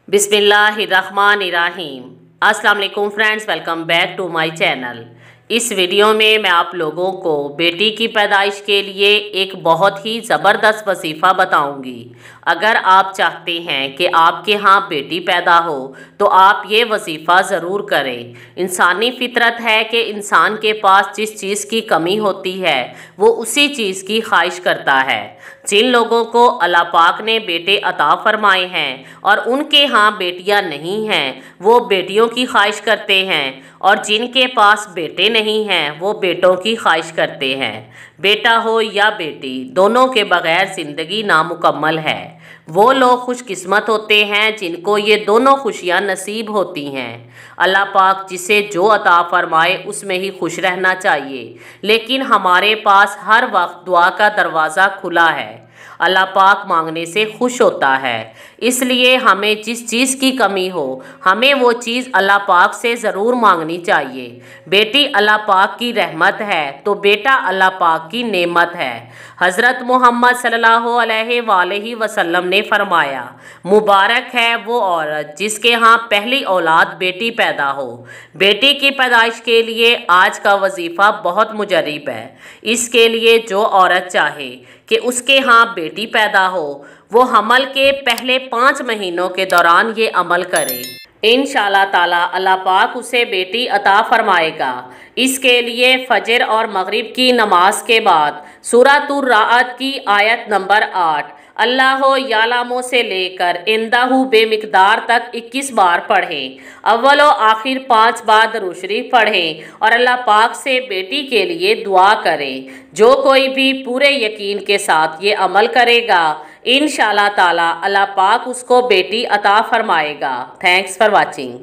बिस्मिल्लाहिर्रहमानिर्रहीम। अस्सलाम वालेकुम friends, welcome back to my channel. इस वीडियो में मैं आप लोगों को बेटी की पैदाइश के लिए एक बहुत ही ज़बरदस्त वजीफ़ा बताऊंगी। अगर आप चाहते हैं कि आपके यहाँ बेटी पैदा हो तो आप ये वजीफ़ा ज़रूर करें। इंसानी फितरत है कि इंसान के पास जिस चीज़ की कमी होती है वो उसी चीज़ की ख्वाहिश करता है। जिन लोगों को अल्लाह पाक ने बेटे अता फरमाए हैं और उनके यहाँ बेटियाँ नहीं हैं वो बेटियों की ख्वाहिश करते हैं, और जिनके पास बेटे नहीं हैं वो बेटों की ख्वाहिश करते हैं। बेटा हो या बेटी, दोनों के बग़ैर ज़िंदगी नामुकम्मल है। वो लोग खुशकिस्मत होते हैं जिनको ये दोनों खुशियाँ नसीब होती हैं। अल्लाह पाक जिसे जो अता फरमाए उसमें ही खुश रहना चाहिए, लेकिन हमारे पास हर वक्त दुआ का दरवाज़ा खुला है। अल्लाह पाक मांगने से खुश होता है, इसलिए हमें जिस चीज़ की कमी हो हमें वो चीज़ अल्लाह पाक से ज़रूर मांगनी चाहिए। बेटी अल्लाह पाक की रहमत है तो बेटा अल्लाह पाक की नेमत है। हज़रत मोहम्मद सल्लल्लाहु अलैहि वसल्लम ने फरमाया, मुबारक है वो औरत जिसके यहाँ पहली औलाद बेटी पैदा हो। बेटी की पैदाइश के लिए आज का वजीफ़ा बहुत मुजर्रिब है। इसके लिए जो औरत चाहे कि उसके यहाँ बेटी पैदा हो वो हमल के पहले 5 महीनों के दौरान ये अमल करे। इंशाअल्लाह ताला अल्लाह पाक उसे बेटी अता फरमाएगा। इसके लिए फजर और मगरिब की नमाज के बाद सूरतुर राअत की आयत नंबर 8 अल्लाह यालामो से लेकर इंदाहू बेमिकदार तक 21 बार पढ़ें। अव्वल और आखिर 5 बार दरूद शरीफ पढ़ें और अल्लाह पाक से बेटी के लिए दुआ करें। जो कोई भी पूरे यकीन के साथ ये अमल करेगा इंशाअल्लाह ताला अल्लाह पाक उसको बेटी अता फरमाएगा। Thanks for watching.